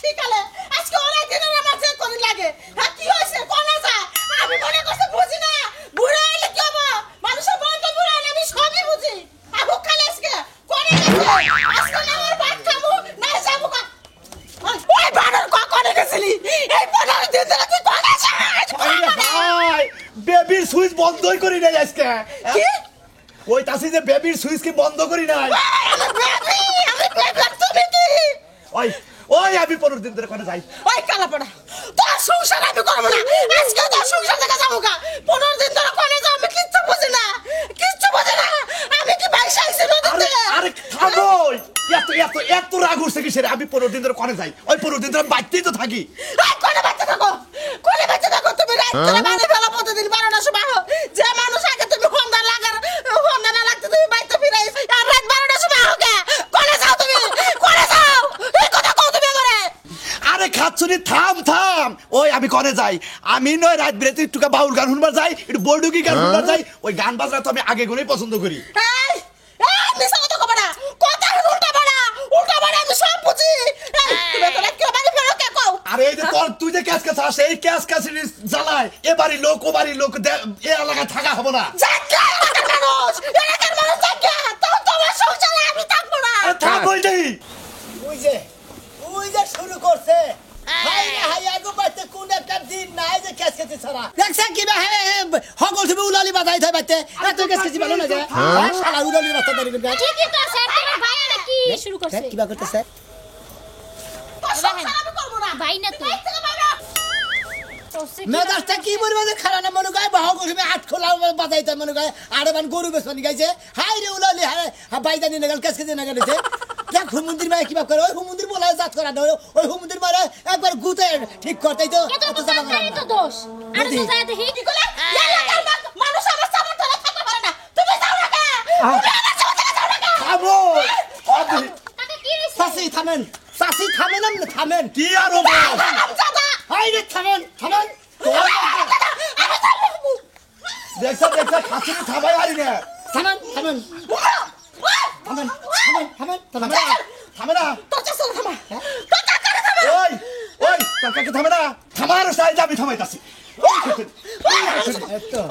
বিকালে আজকে অনেক দিনের আমার যে কোন লাগে হ্যাঁ কি হইছে কোন আছে আমি মনে করতে বুঝি না বুড়া হইলে কি হবে মানুষের বলতে বুড়া হইলে আমি সবই বুঝি আবু কালে আজকে কোন আছে আজকে না আমার ভাত খাবো না যাবো কা ওই বানর কোনে গেছিলি এই 15 দিন ধরে তুই কোন আছে ভাই বেবির সুইচ বন্ধই করি নাই আজকে কি ওই তাসি যে বেবির সুইচ কি বন্ধ করি নাই আমি তুমি কি ওই ওই আমি 15 দিন ধরে কোনে যাই ওই কালাপড়া তোর সংসার আমি করব না আজকে তোর সংসার থেকে যাবো কা 15 দিন ধরে কোনে যাও আমি কিচ্ছু বুঝি না আমি কি বাইশা আইছি নদীতে আরে থামো এত রাগ উঠছে কি সেরে আমি 15 দিন ধরে কোনে যাই ওই 15 দিন ধরে বাইতেই তো থাকি এই কোনে বাচ্চা থাকো তুমি রাত করে বাড়ি ফেলা প্রতিদিন 12টার সময় যে মানুষ আগে তুমি হোন্ডা না লাগতে তুমি বাইতে ফিরে আর রাত 12টার সময় হোকে কোনে যাও তুমি কোনে যাও এই কথা কও তুমি আমারে আরে খাচ্ছুনি থাম ওই আমি কোনে যাই আমি নয় রাত বিরাতে একটু বাউল গান শুনবার যাই একটু বড়ডুকি গান শুনবার যাই ওই গান বাজনা তো আমি আগে গুলোই পছন্দ করি এই মিছা কথা কবা না কথা উল্টা বড়া আমি সব বুঝি তুমি তো রাত করে বাড়ি ফেরো কে কও আরে এই যে তুই যে ক্যাশ কাছে আসে এই ক্যাশ কাছে জ্বালায় এবারই লোক ও বাড়ির লোক এ এলাকায় থাকা হবে না এলাকার মানুষ জায়গা তো তোমার সংসারে আমি থাকবো না থাক ওইটাই ওই যে শুরু করছে হাই আগো বাইতে কোন একটা দিন নাই যে ক্যাশ খেতে ছাড়া দেখছেন কি হগল তুমি উলালি বাজাই থাই বাইতে এত ক্যাশ খেতে ভালো না যে শালা উলালি রাস্তা ধরে গেল ঠিকই তো স্যার তোমার ভাই নাকি শুরু করছে কি বা করতেছে সংসার আমি করব না ভাই না তুই মেজাজটা কি বলবে যে খারাপ না মনে গায় হগল তুমি আট খোলা বাজাই থাই মনে গায় আরে বান গরু বেসনি গাইছে হাই রে উলালি হাই বাইদানি নাগাল ক্যাশ খেতে নাগাল দিছে দেখ হুমুন্দির ভাই কিবা করে ওই হুমুন্দির বলা জাত করা না ওই হুমুন্দির মারে একবার গুতে ঠিক করতেই তো এত তো জানতারই তো দোষ আর তো যায় দেখি কি করে এলাকার মানুষ আমার সামনে ধরে থাকতে পারে না তুমি যাও না কে তুমি আমার সামনে যাও না কে থামো টাকা কি হইছে সাসি থামেন না থামেন কি আর হবে হাই রে থামেন দেখছ খাচ্ছুনি থামাই হারি না থামেন থামে না তোর চাচা থামা ওই কাকাকে থামে না থামার সাইজ আমি থামাইতাছি এতো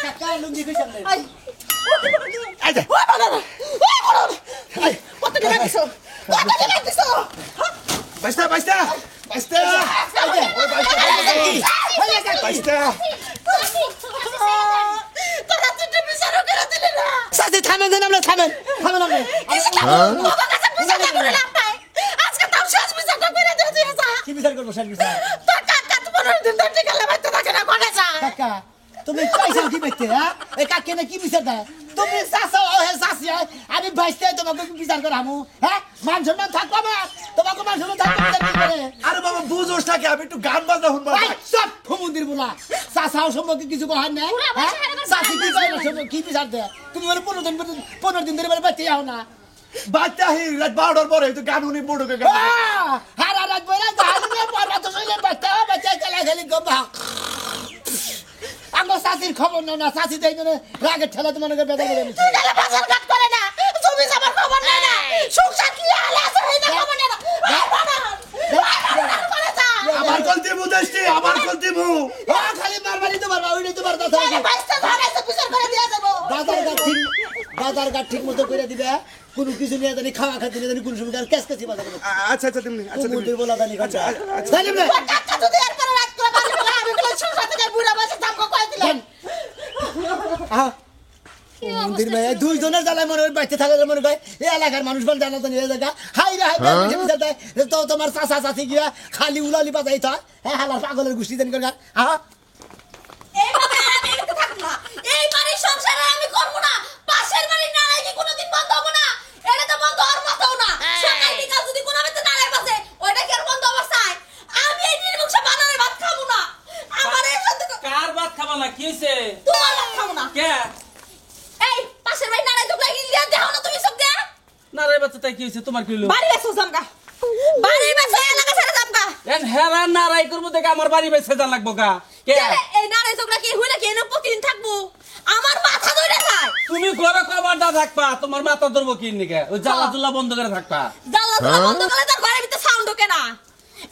কাকা লুঙ্গি কইছেন সাথে থামেন আমরা থামেন কি বিচার করবো স্যার কাকা তুমি পয়সা কি পাইতে হ্যাঁ এই কাকে না কি বিচার দেয় তুমি চাষা হে চাষি আমি বাইসতে তোমাকে বিচার করামু হ্যাঁ মান সম্মান থাকবো না তোমাকে মান সম্মান থাকবে আরে বাবা বুঝোস না কি আমি একটু গান বাজনা শুনবার সব হুমুন্দির বলা চাষাও সম্পর্কে কিছু কহার নাই চাষি কি পাই না কি বিচার দেয় তুমি মানে 15 দিন ধরে মানে বাইতে যাও না বাচ্চা হি রাত 12টার পরে তো গান শুনি বড়কে গান হারা রাত বইরা গান নিয়ে পড়া তো শুনলে বাচ্চা খেলা খেলি গবা আমার চাষির খবর না চাষি তাই জন্য রাগের ঠেলা তো মনে করে বেদা করে নিচ্ছে বাজার ঘাট করে না তুমি আমার খবর না সংসার কি হাল আছে এই না খবর না আমার কল দিমু দেশটি আমার কল দিমু খালি মারবারি তো মারবা ওইটাই তো মারতা থাকে বাইসটা ধরে বিচার করে দিয়ে দেব বাজার ঘাট ঠিক মতো করে দিবে কোন কিছু নিয়ে জানি খাওয়া খাতে নিয়ে জানি কোন সময় ক্যাশ কাছি বাজার আচ্ছা তুমি মুদির বলা জানি আচ্ছা জানি না টাকা তো দেয়ার পরে রাত করে বাড়ি ফেলা আমি বলে সংসার থেকে বুড়া বসে দাম কই দিলেন মন্দির ভাই দুইজনের জ্বালায় মনে হয় বাইতে থাকা মনে হয় এই এলাকার মানুষ বল জানা তো নিয়ে জায়গা হাই রে হাই তো তোমার চাচা চাচি গিয়া খালি উলালি বাজাই তো হ্যাঁ হালা পাগলের গোষ্ঠী জানি করে এইভাবে আমি এখানে থাকব না এই বাড়ির সংসারে আমি করব না পাশের বাড়ি নালাই কি কোনোদিন বন্ধ হবে না এটা তো বন্ধ হওয়ার কথাও না সকাল বিকাল যদি কোনো মতে নালাই বাজে ওইটা কি আর বন্ধ অবস্থায় আমি এই নির্বংশ বানারে ভাত খাবো না আমার এই সাথে কার ভাত খাবা না কি হইছে তোমার ভাত খাবো না কে এই পাশের বাড়ি নালাই তো লাগি লিয়া দেও না তুমি সব দে না রে বাচ্চা তাই কি হইছে তোমার কি হলো বাড়ি এসো জামগা বাড়ি হেরা নারাই করবো দেখে আমার বাড়ি বেঁচে জান লাগবো গা কে এই নারে ঝগড়া কি হইলে কি এনে প্রতিদিন থাকবো আমার মাথা ধরে যায় তুমি ঘরে কবারটা থাকবা তোমার মাথা ধরবো কি নিকে ওই জ্বালা জুলা বন্ধ করে থাকবা জানলা তো বন্ধ করলে তার ঘরের ভিতরে সাউন্ড ওকে না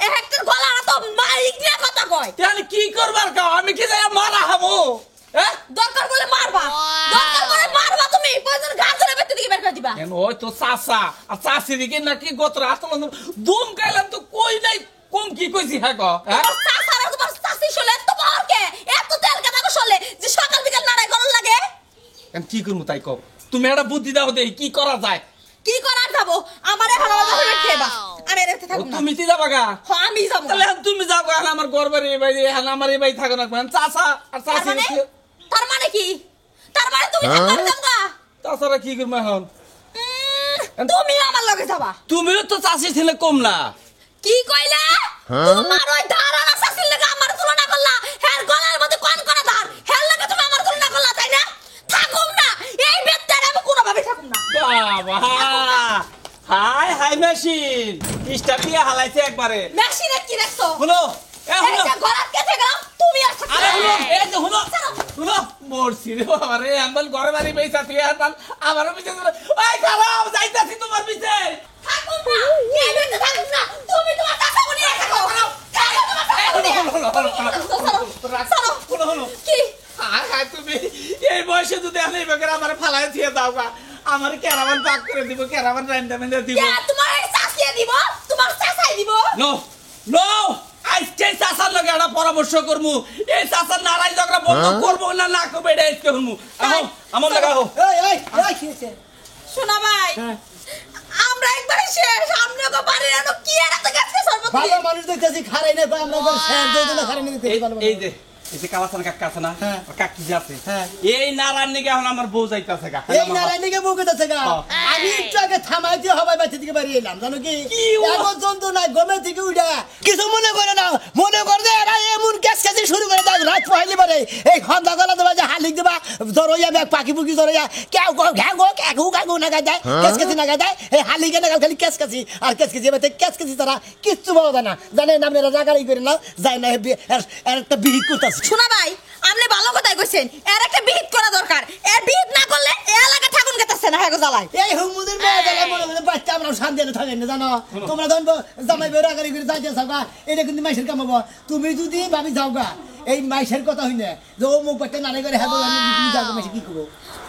একটা গলা তো মাইক নিয়ে কথা কয় তাহলে কি করবার কাও আমি কি যাই মারা হবো হ্যাঁ দরকার বলে মারবা দরকার বলে মারবা তুমি কয়জন গাছ ধরে বেতে দিকে বের করে দিবা কেন ওই তো চাচা আর চাষি দিকে নাকি গোত্র আসল দুম খাইলাম তো কই নাই কম কি কইছি হ্যাঁ গো হ্যাঁ তোমার চাচারা তোমার চাচি শুলে তো পারকে এত তেল কাটা শুলে যে সকাল বিকাল নাড়াই করন লাগে আমি কি করবো তাই কও তুমি একটা বুদ্ধি দাও দেই কি করা যায় কি করার যাবো আমারে ভালো ভালো খেবা আমি এরতে ও, থাকব না তুমি কি যাবা গা হ্যাঁ আমি যাবো তাহলে তুমি যাও গা আমার ঘর বাড়ি ভাই আমার এই ভাই থাকো না চাচা আর চাষি তার মানে কি তার মানে তুমি থাকবা যাবা তাছাড়া কি করবো এখন তুমি আমার লগে যাবা তুমিও তো চাষি ছিলে কম না কি কইলা তোমার ওই ধারানা চাচির লাগে আমার তুলনা করলা হের গলার মধ্যে কোন কোন ধার হের লাগে তুমি আমার তুলনা করলা তাই না থাকুম না এই বেত্তারে আমি কোনো ভাবে থাকুম না বাবা হাই হাই মেশিন স্টার্ট দিয়ে হালাইছে একবারে মেশিনে কি রাখছো হলো এ এই হলো যে ঘরাত কেটে গেলাম তুমি আর থাকছো আরে হলো এই যে হলো হলো মরছি রে বাবা রে আন্দল ঘরে বাড়ি বেইছা তুই আন্দল আমারও পিছে ওই খারাপ যাইতাছি তোমার পিছে থাকুম না এই বেত্তে থাকুম না তুমি তোমার কাছে বলি রাখো হলো হলো কি হাই হাই তুমি এই বয়সে যদি আমি বেকার আমার ফালাই দিয়ে দাও গা আমার ক্যারাভান পাক করে দিব ক্যারাভান রাইন্দা মেন্দা দিব কে তোমার এই চাচিয়ে দিব তোমার চাচাই দিব নো নো আজকে চাচার লগে একটা পরামর্শ করমু এই চাচার নারাই ঝগড়া বন্ধ করবো না না করবো এটা আজকে করমু আহো আমার লাগা আহো এই কি হয়েছে শোনা ভাই আমরা একবারে শেষ সামনে গো বাড়ি আনো কি আর এত গাছকে সর্বত ভালো মানুষ দেখতেছি খারাই না আমরা শেয়ার দিয়ে দিলে খারাই না দেখতেছি ভালো এই যে এই যে কালাসান কাকা আছে না হ্যাঁ। কাকি যে আছে হ্যাঁ। এই নারায়ণ নিকে এখন আমার বউ যাইতাছে গা এই নারায়ণীকে বুকে দিতেছে গা আমি একটু আগে থামাই দিয়ে হবাই বাচ্চা থেকে বাড়ি এলাম জানো কি কি ও? এখন জন্তু নাই গমে থেকে উঠা কিছু মনে করে না মনে করে যে এরা এমন ক্যাচ ক্যাচি শুরু করে দেয় রাত পহাইলি পারে এই খন্দা গলা দেবা যে হালিক দেবা জরইয়া ব্যাগ পাখি পুকি জরইয়া কেউ ঘ্যাগো ঘ্যাগু ঘ্যাগু না গায় দেয় ক্যাচ ক্যাচি না গায় দেয় এই হালিকে না খালি ক্যাচ ক্যাচি আর ক্যাচ ক্যাচি এবার ক্যাচ ক্যাচি তারা কিচ্ছু পাওয়া যায় না জানে না আপনারা জাগাড়ি করে না যায় না এর একটা বিহিত করতেছে শোনা ভাই আপনি ভালো কথাই কইছেন এর একটা বিহিত করা দরকার এর বিহিত না করলে এ এলাকা ঠাকুন গেতেছে না হ্যাঁ গো জ্বালায় এই হুমুদের মেয়ে গেলে মনে মনে বাচ্চা আমরা শান্তি থাকেন না জানো তোমরা ধরবো জামাই বেড়া গাড়ি করে যাইতে যাওগা এটা কিন্তু মাইসের কামাবো তুমি যদি ভাবি যাওগা এই মাইসের কথা হই না যে ও মুখ বাচ্চা নারে করে হ্যাঁ তুমি যাওগা মাইসে কি করবো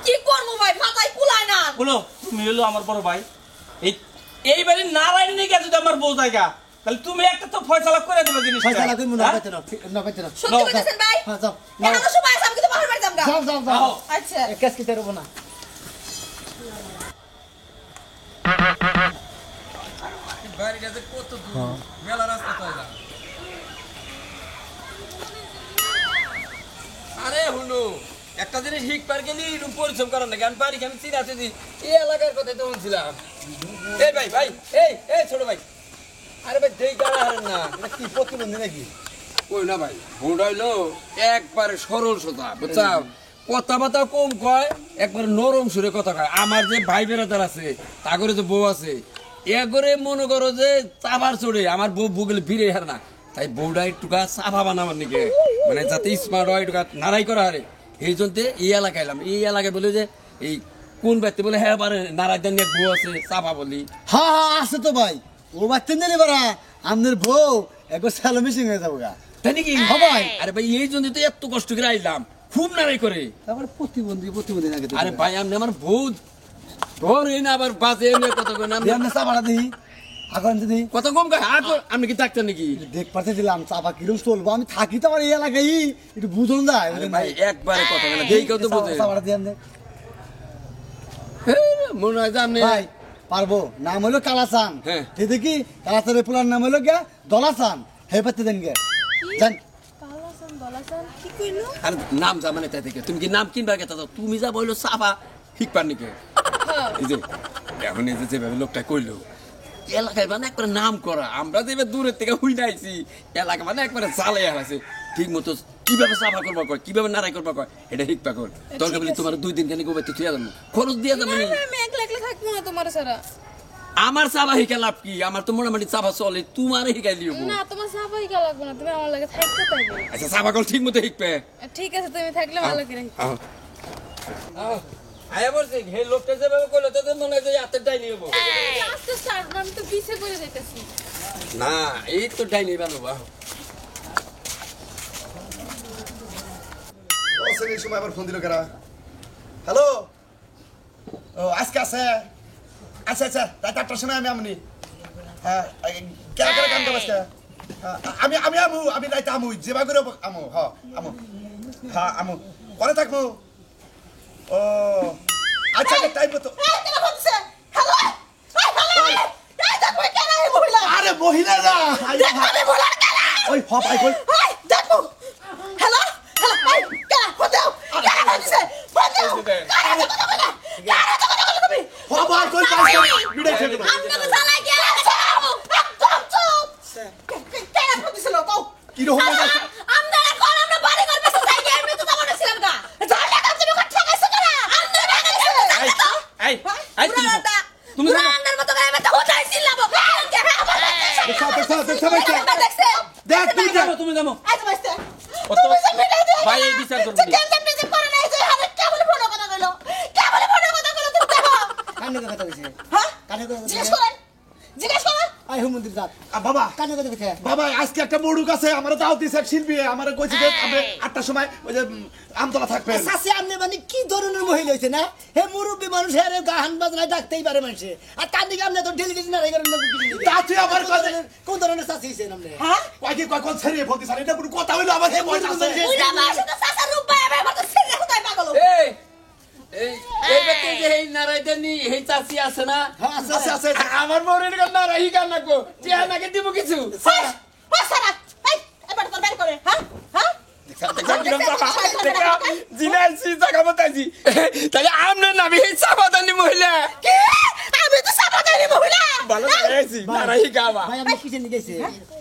কি করবো ভাই মাথায় কুলায় না বলো তুমি হলো আমার বড় ভাই এই এইবারে নারায়ণ নিকে যদি আমার বউ জায়গা তাহলে তুমি একটা তো ফয়সালা করে দেবে জিনিসটা ফয়সালা কই মনে পাইতে না পাইতে না সত্যি কইতেছেন ভাই হ্যাঁ যাও এখনো সময় আছে আমি কিন্তু বাহির বাড়ি যামগা যাও যাও যাও আচ্ছা কেস কি তেরবো না বাড়িটাতে কত দূর মেলা রাস্তা তো এটা আরে হুনু একটা জিনিস হিক পার গেলি এরকম পরিশ্রম করার না গান পারি আমি চিনা চিনি এই এলাকার কথাই তো শুনছিলাম এই ভাই ভাই এই ছোট ভাই আরে ভাই দেই গাড়া হারেন না এটা কি প্রতিবন্ধী নাকি কই না ভাই ভোটা হইলো একবারে সরল সোজা বুঝছাও কথাবার্তা কম কয় একবারে নরম সুরে কথা কয় আমার যে ভাই বেড়াদার আছে তাগরে যে বউ আছে এগরে মনে করো যে চাবার চড়ে আমার বউ বুগলে ভিড়ে হার না তাই বউটা একটুকা চাপা বানাবার নিকে মানে যাতে স্মার্ট হয় একটুকা নাড়াই করা হারে এই জন্য এই এলাকায় এলাম এই এলাকায় বলে যে এই কোন ব্যক্তি বলে হ্যাঁ পারে নারায় দেন বউ আছে চাপা বলি হ্যাঁ হ্যাঁ আছে তো ভাই ও বাচ্চা নিলে বারা আমাদের বউ একবার স্যালো মিসিং হয়ে যাবো গা তাই নাকি হ্যাঁ ভাই আরে ভাই এই জন্য তো এত কষ্ট করে আইলাম খুব নাড়াই করে তারপরে প্রতিবন্ধী নাকি আরে ভাই আপনি আমার বউ ধর এই না আবার বাজে এনে কত করে নাম আমরা চাপাটা দিই এখন যদি কত কম কয় আপনি কি ডাক্তার নাকি দেখ পাতে দিলাম চাপা কিরম চলবো আমি থাকি তো আমার এই এলাকায় একটু বুঝুন যায় আরে ভাই একবারে কথা বলে দেই কেউ তো বুঝে চাপাটা দিয়ে আনতে মনে হয় যে আপনি ভাই পারবো নাম হলো কালাচান হ্যাঁ। দেখি কালাচানের পুলার নাম হলো গিয়া দলাচান হে পাতে দেন গে জান আর নাম যা মানে তাই থেকে তুমি কি নাম কিনবা কে দাও তুমি যা বললো সাফা ঠিক পার নাকি এই যে এখন এই যে যেভাবে লোকটা কইলো এলাকায় মানে একবারে নাম করা আমরা যে এবার দূরের থেকে হুই নাইছি এলাকা মানে একবারে চালে আছে ঠিক মতো কিভাবে সাফা করবা কয় কিভাবে নাড়াই করবা কয় এটা ঠিক পাকর দরকার বলি তোমার 2 দিন খানি গোবাইতে থুয়া যাবো খরচ দিয়ে যাবো আমি একলা একলা থাকবো না তোমার সারা আমার চাবা শিকা লাভ কি আমার তো মোটামুটি চাবা চলে তোমার শিকাই দিব না তোমার সাফাই কা লাগবে না তুমি আমার লাগে থাকতে পারবে আচ্ছা চাবা কল ঠিক মতো শিখবে ঠিক আছে তুমি থাকলে ভালো করে আয়া বলছি হে লোকটা যেভাবে করলো তাদের মনে হয় যে হাতের ডাইনি হবো আস্তে স্টার্ট আমি তো পিছে পড়ে যাইতাছি না এই তো ডাইনি বানাবো এই সময় আবার ফোন দিল কারা হ্যালো ও আজকে আছে আচ্ছা আচ্ছা রাত 8টার সময় আমি আমনি হ্যাঁ কেন করে কাম করব আজকে আমি আমি আমু আমি রাইতে আমু যেবা করে আমু হ্যাঁ আমু হ্যাঁ আমু পরে থাকবো ও আচ্ছা টাইম মতো এই টেলিফোন দিছে হ্যালো এই দেখো কেন এই মহিলা আরে মহিলা না দেখো এই মহিলা কেন ওই হপ আই কই এই দেখো হ্যালো হ্যালো এই কেন ফোন দাও কেন দিছে ফোন দাও হপ আই কই পাইছ ভিডিও ছেড়ে দাও আপনাকে চালাই কে একদম চুপ কেন ফোন দিছিল কও কি রকম আছে আমরা এখন আমরা বাড়ি ঘর বসে যাই এমনি তো তেমন ছিলাম না জানলা কাছে ঢোকা ঠেকাইছে কেন আমরা ঠেকাইছে এই এই তুমি পুরানের মতো করে আমি তো হতাইছিলাম দেখছ দেখ তুই যা তুমি জানো আজ বাসতে কত ভাই এই বিচার করবি কেন বিজি করে নাই যে হারে কেবল ফোন কথা কইলো কেবল ফোন কথা কইলো তুমি দেখো কানে কথা কইছে হ্যাঁ কানে কথা জিজ্ঞেস করেন আই হুমন্দির জাত বাবা কানে কথা কইছে বাবা আজকে একটা বড়ুক আছে আমার দাও দিছে এক শিল্পী আমার কইছে যে আপনি 8টার সময় ওই যে আমতলা থাকবেন সাসি আমনে মানে কি ধরনের মহিলা হইছে না হে মুরব্বী মানুষ হে গান বাজনা ডাকতেই পারে মানুষে আর তার দিকে আপনি তো ঢিল ঢিল না রে করেন তা তুই আবার কথা কোন ধরনের সাসি হইছে আপনি হ্যাঁ কয় কি কয় কোন ছেড়ে ফোন দিছ এটা কোনো কথা হইলো আমার হে বয়স আছে উইরা মাসে তো সাসা রূপ পায় আমার তো সিরে কোথায় পাগল এই এই এই ব্যক্তি যে এই নারাইদানি এই চাচি আছে না হ্যাঁ আছে আছে আছে আমার বউরের গান নারাই গান নাকো টিয়া নাকে দিব কিছু সারা এই এবার তো বের করে হ্যাঁ হ্যাঁ জিনাইছি জায়গা বতাইছি তাহলে আমনে নামি এই চাপাদানি মহিলা কি আমি তো সাবাদারি মহিলা ভালো লাগাইছি নারাই গাওয়া ভাই আপনি কিসে নিয়ে গেছে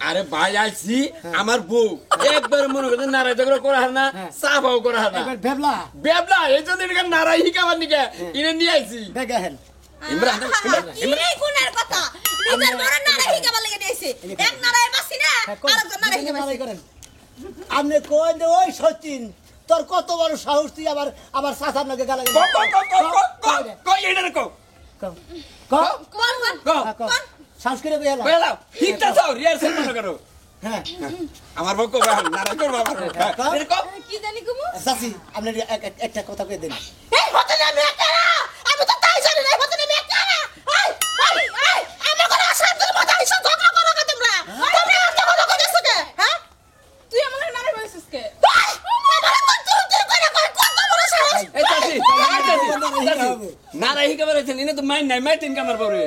আরে ভাই আইছি আমার বউ একবার মনে করতে নারাই ঝগড়া করা হয় না চাপাও করা হয় না একবার ভেবলা বেবলা এই জন্য এটা নারাই হিকাবার নিকে ইনে নিয়ে আইছি বেগাহেন ইমরান কি কোনের কথা নিজের বড় নারাই কেবল লাগে দিয়েছে এক নারাই বাসি না আরেকজন নারাই মারাই করেন আপনি কই দে ওই সচিন তোর কত বড় সাহস তুই আবার সাসার নাকে গালা কই এটা কো কোন কো সাহস করে বেলা বেলা হিকটা যাও রিহার্সাল মনে করো হ্যাঁ আমার বউ কো নারাই করবা এটা কো কি জানি কুমু সাসি আপনি একটা কথা কই দেন এই হতে না মেকারা আমি তো তাই জানি না হতে না মেকারা এই আমি কোন আসাদের মত আইছো ঝগড়া করো কে তোমরা তোমরা এত কথা কইছো কে হ্যাঁ তুই আমার নামে বলছিস কে এই চাচি নারাই হিকাবার আছে ইনে তো মাইন নাই মাইতিন কামার বউরে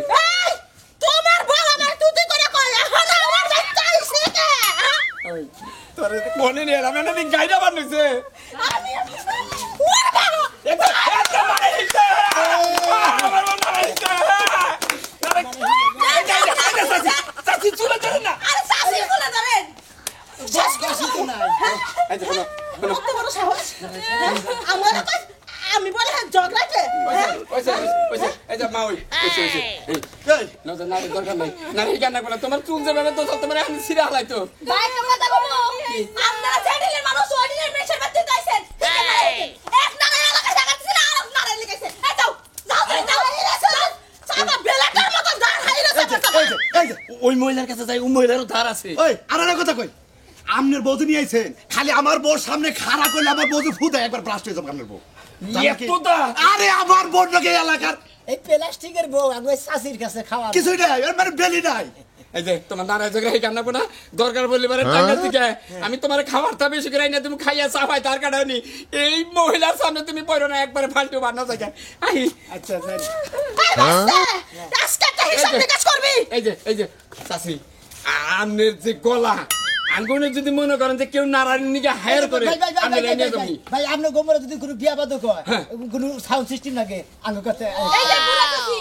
তোমার বউ আমার তুই করে কই এখন আমার বাচ্চা আইছে কে তোর মনে নেই আমি না দিন গাইডা বানাইছে আমি ওরে বাবা এটা নারাই হিকা আমার বউ নারাই হিকা চাচি চুলা ধরে না আরে সাসি বলে ধরেন শেষ কাশি তো নাই এই দেখো কত বড় সাহস আমার কই আমি বলে ঝগড়াতে ওইসে এই যে মা ওইসে এই না নারী দরকার নাই নারী গান না তোমার চুল যে ভাবে তো তোমার এখন সিরা হালাইতো ভাই তোমরা দেখো আপনারা চ্যানেলের মানুষ অর্ডিনারি মেশার বাদ দিতে আইছেন এক নারে এলাকা জায়গাতে না আর নারে লিখেছে এই যাও যাও সাবা বেলাটার মত ধার হাইরে এই যে ওই মহিলার কাছে যাই ওই মহিলারও ধার আছে ওই আর একটা কথা কই আমনের বউতে নিয়ে আইছেন খালি আমার বউর সামনে খাড়া করলে আমার বউ ফুটে একবার ব্লাস্ট হয়ে যাবে আমনের বউ এতটা আরে আমার বউ নাকি এলাকার এই প্লাস্টিকের বউ আমি সাসির কাছে খাওয়া কিছুই নাই এর মানে বেলি নাই এই যে তোমার নারায় জায়গা এই কান্না না দরকার বললে পারে টাকা দিকে আমি তোমার খাবার তা বেশি করে না তুমি খাইয়া চাপাই তার কাটানি এই মহিলার সামনে তুমি পড়ো না একবারে ফালতু বান্না জায়গা আই আচ্ছা স্যার আজকে একটা হিসাব নিকাশ করবি এই যে চাচি আমনের যে গলা আঙ্গুনে যদি মনে করেন যে কেউ নারায়ণ নিকে হায়ার করে আমি লাইনে যাবি ভাই আপনি গোমরে যদি কোনো বিয়া বাদ হয় কোনো সাউন্ড সিস্টেম লাগে আঙ্গ কাছে এই যে বুড়া চাচি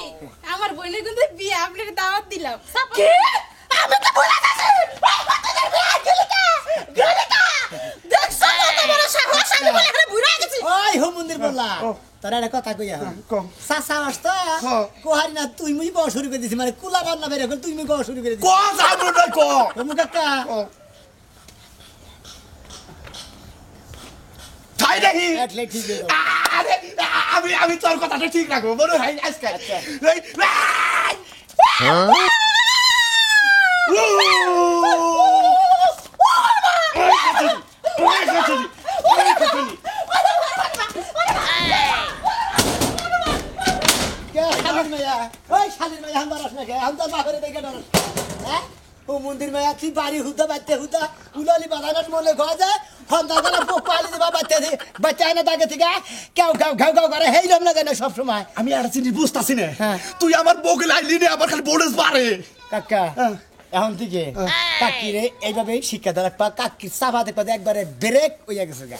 আমার বোনের কিন্তু বিয়ে আপনাকে দাওয়াত দিলাম কি আমি তো বলে যাচ্ছি বাচ্চাদের বিয়ে গলিকা দেখছ কত বড় সাহস আমি বলে এখানে বুড়া গেছি ওই হো মন্দির বললা তোরা একটা কথা কইয়া কম চাচা আসতো হ্যাঁ। কোহারি না তুই মুই বহ শুরু করে দিছি মানে কুলা বান্না বের এখন তুই মুই বহ শুরু করে দিছি ক যাবো না ক মুই কাকা তাই দেখি এটলে ঠিক হয়ে গেল। আরে আমি তোর কথাটা ঠিক রাখবো মনে হয় আজকে এই, কে শালির মাইয়া ওই শালির মাইয়া হাম বারাস না কে হাম তো বাপরে দেখে ডরাস হ্যাঁ ও মন্দির মাইয়া তুই বাড়ি হুদা বাইতে হুদা উলালি বাদানার মলে ঘর যায় খন্দা গলা পোক পালি দিবা বাইতে দি বাচ্চা না দাগে থেকে কেউ কেউ ঘাউ ঘাউ করে হেই রম না জানে সব সময় আমি একটা জিনিস বুঝতাছি না হ্যাঁ। তুই আমার বউকে লাইলি নে আমার খালি বোনাস বাড়ে কাকা এখন থেকে কাকিরে এইভাবে শিক্ষা দেওয়ার পর কাকির চাপা দেখবা একবারে ব্রেক হইয়া গেছে গা